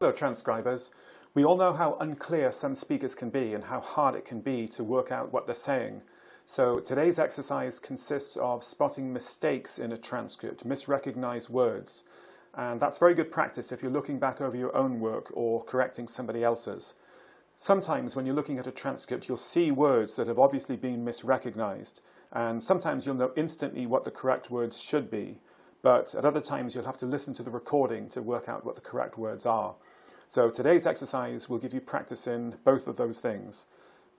Hello transcribers. We all know how unclear some speakers can be and how hard it can be to work out what they're saying. So today's exercise consists of spotting mistakes in a transcript, misrecognized words. And that's very good practice if you're looking back over your own work or correcting somebody else's. Sometimes when you're looking at a transcript, you'll see words that have obviously been misrecognized. And sometimes you'll know instantly what the correct words should be. But at other times you'll have to listen to the recording to work out what the correct words are. So today's exercise will give you practice in both of those things.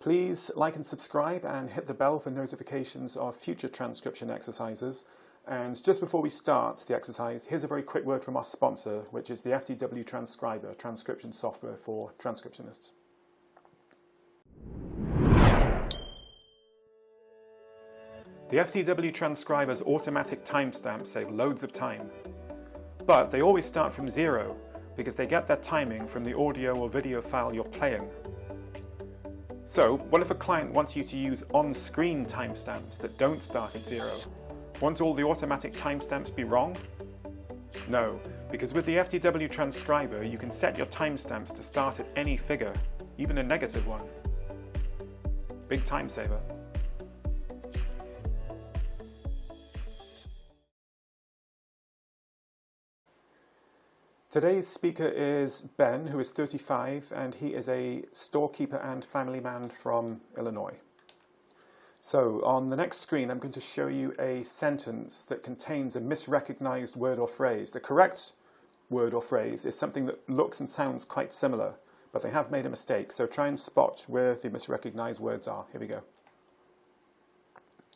Please like and subscribe and hit the bell for notifications of future transcription exercises. And just before we start the exercise, here's a very quick word from our sponsor, which is the FTW Transcriber, transcription software for transcriptionists. The FTW Transcriber's automatic timestamps save loads of time, but they always start from zero because they get their timing from the audio or video file you're playing. So, what if a client wants you to use on-screen timestamps that don't start at zero? Won't all the automatic timestamps be wrong? No, because with the FTW Transcriber you can set your timestamps to start at any figure, even a negative one. Big time saver. Today's speaker is Ben, who is 35, and he is a storekeeper and family man from Illinois. So on the next screen, I'm going to show you a sentence that contains a misrecognized word or phrase. The correct word or phrase is something that looks and sounds quite similar, but they have made a mistake. So try and spot where the misrecognized words are. Here we go.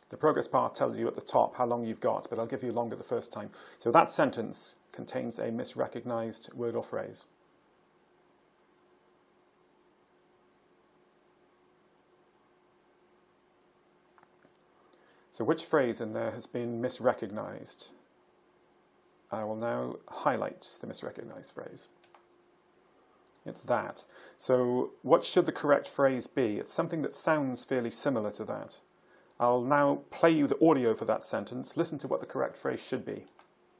The progress bar tells you at the top how long you've got, but I'll give you longer the first time. So that sentence contains a misrecognized word or phrase. So which phrase in there has been misrecognized? I will now highlight the misrecognized phrase. It's that. So what should the correct phrase be? It's something that sounds fairly similar to that. I'll now play you the audio for that sentence. Listen to what the correct phrase should be.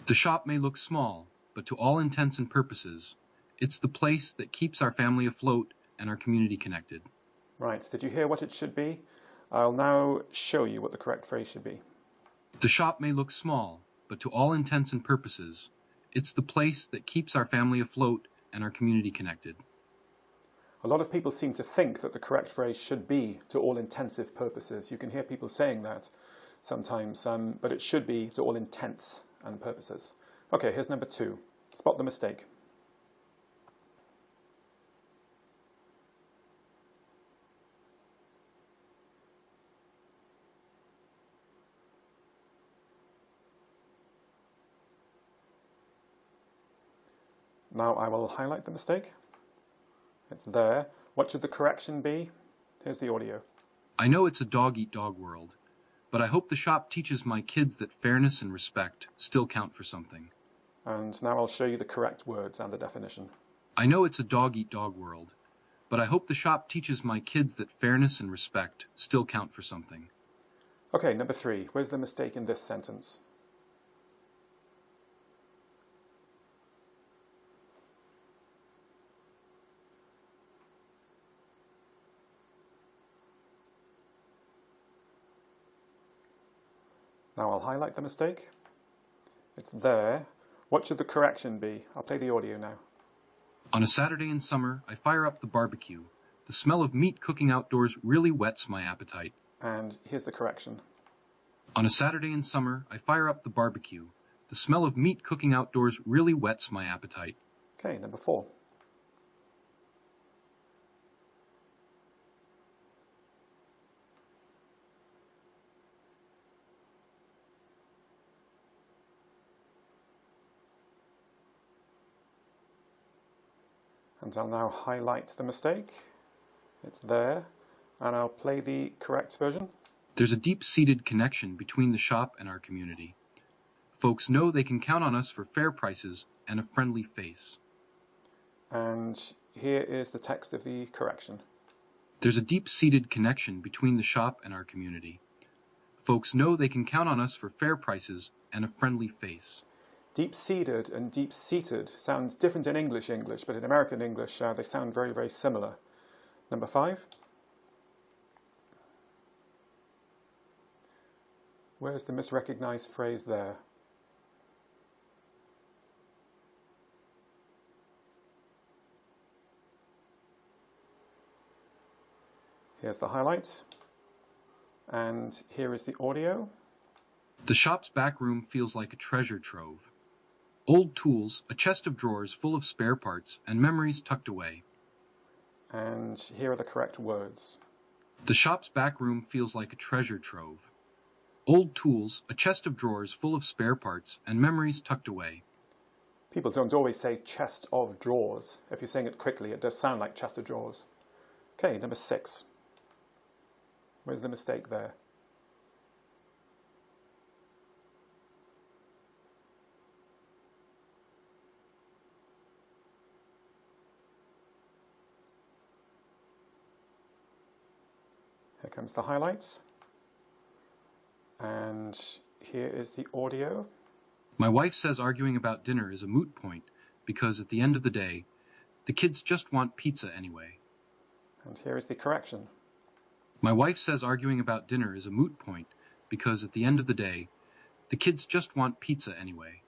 The shop may look small, but to all intents and purposes, it's the place that keeps our family afloat and our community connected. Right, did you hear what it should be? I'll now show you what the correct phrase should be. The shop may look small, but to all intents and purposes, it's the place that keeps our family afloat and our community connected. A lot of people seem to think that the correct phrase should be to all intensive purposes. You can hear people saying that sometimes, but it should be to all intents and purposes. Okay, here's number 2. Spot the mistake. Now I will highlight the mistake. It's there. What should the correction be? Here's the audio. I know it's a dog-eat-dog world, but I hope the shop teaches my kids that fairness and respect still count for something. And now I'll show you the correct words and the definition. I know it's a dog-eat-dog world, but I hope the shop teaches my kids that fairness and respect still count for something. Okay, number 3. Where's the mistake in this sentence? Now I'll highlight the mistake. It's there. What should the correction be? I'll play the audio now. On a Saturday in summer, I fire up the barbecue. The smell of meat cooking outdoors really whets my appetite. And here's the correction. On a Saturday in summer, I fire up the barbecue. The smell of meat cooking outdoors really whets my appetite. Okay, number 4. And I'll now highlight the mistake. It's there. And I'll play the correct version. There's a deep-seated connection between the shop and our community. Folks know they can count on us for fair prices and a friendly face. And here is the text of the correction. There's a deep-seated connection between the shop and our community. Folks know they can count on us for fair prices and a friendly face. Deep-seeded and deep-seated sounds different in English, but in American English they sound very, very similar. Number 5. Where's the misrecognized phrase there? Here's the highlight, and here is the audio. The shop's back room feels like a treasure trove. Old tools, a chest of drawers full of spare parts, and memories tucked away. And here are the correct words. The shop's back room feels like a treasure trove. Old tools, a chest of drawers full of spare parts, and memories tucked away. People don't always say chest of drawers. If you're saying it quickly, it does sound like chest of drawers. Okay, number 6. Where's the mistake there? Here comes the highlights. And here is the audio. My wife says arguing about dinner is a moot point because at the end of the day, the kids just want pizza anyway. And here is the correction. My wife says arguing about dinner is a moot point because at the end of the day, the kids just want pizza anyway.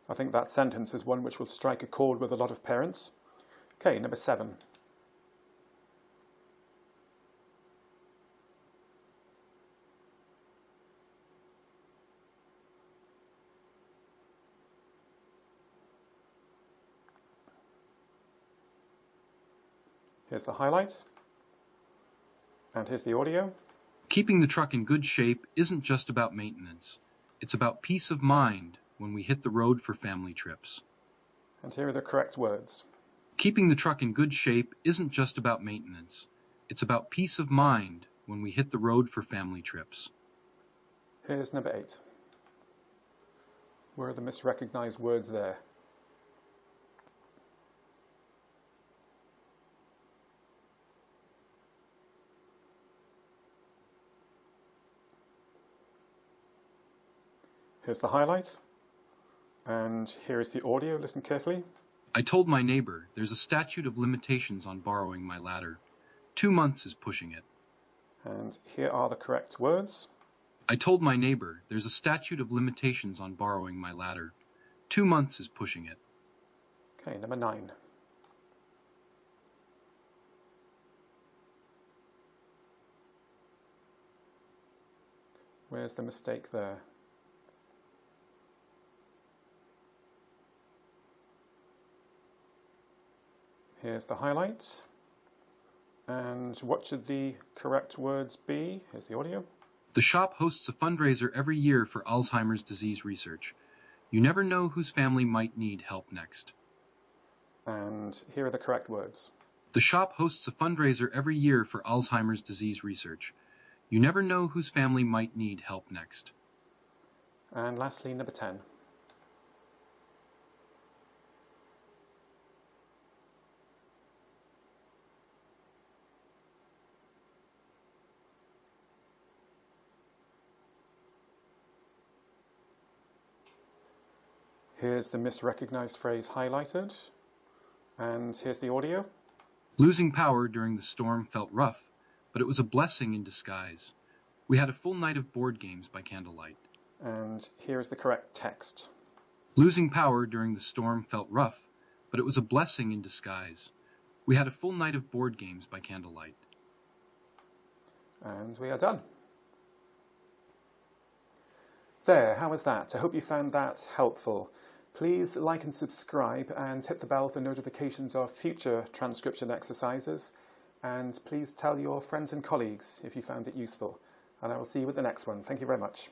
I think that sentence is one which will strike a chord with a lot of parents. Okay, number 7. Here's the highlight, and here's the audio. Keeping the truck in good shape isn't just about maintenance. It's about peace of mind when we hit the road for family trips. And here are the correct words. Keeping the truck in good shape isn't just about maintenance. It's about peace of mind when we hit the road for family trips. Here's number 8. Where are the misrecognized words there? Here's the highlight, and here is the audio. Listen carefully. I told my neighbor there's a statute of limitations on borrowing my ladder. 2 months is pushing it. And here are the correct words. I told my neighbor there's a statute of limitations on borrowing my ladder. 2 months is pushing it. Okay, number 9. Where's the mistake there? Here's the highlights. And what should the correct words be? Here's the audio. The shop hosts a fundraiser every year for Alzheimer's disease research. You never know whose family might need help next. And here are the correct words. The shop hosts a fundraiser every year for Alzheimer's disease research. You never know whose family might need help next. And lastly, number 10. Here's the misrecognized phrase highlighted, and here's the audio. Losing power during the storm felt rough, but it was a blessing in disguise. We had a full night of board games by candlelight. And here's the correct text. Losing power during the storm felt rough, but it was a blessing in disguise. We had a full night of board games by candlelight. And we are done. There, how was that? I hope you found that helpful. Please like and subscribe and hit the bell for notifications of future transcription exercises. And please tell your friends and colleagues if you found it useful. And I will see you with the next one. Thank you very much.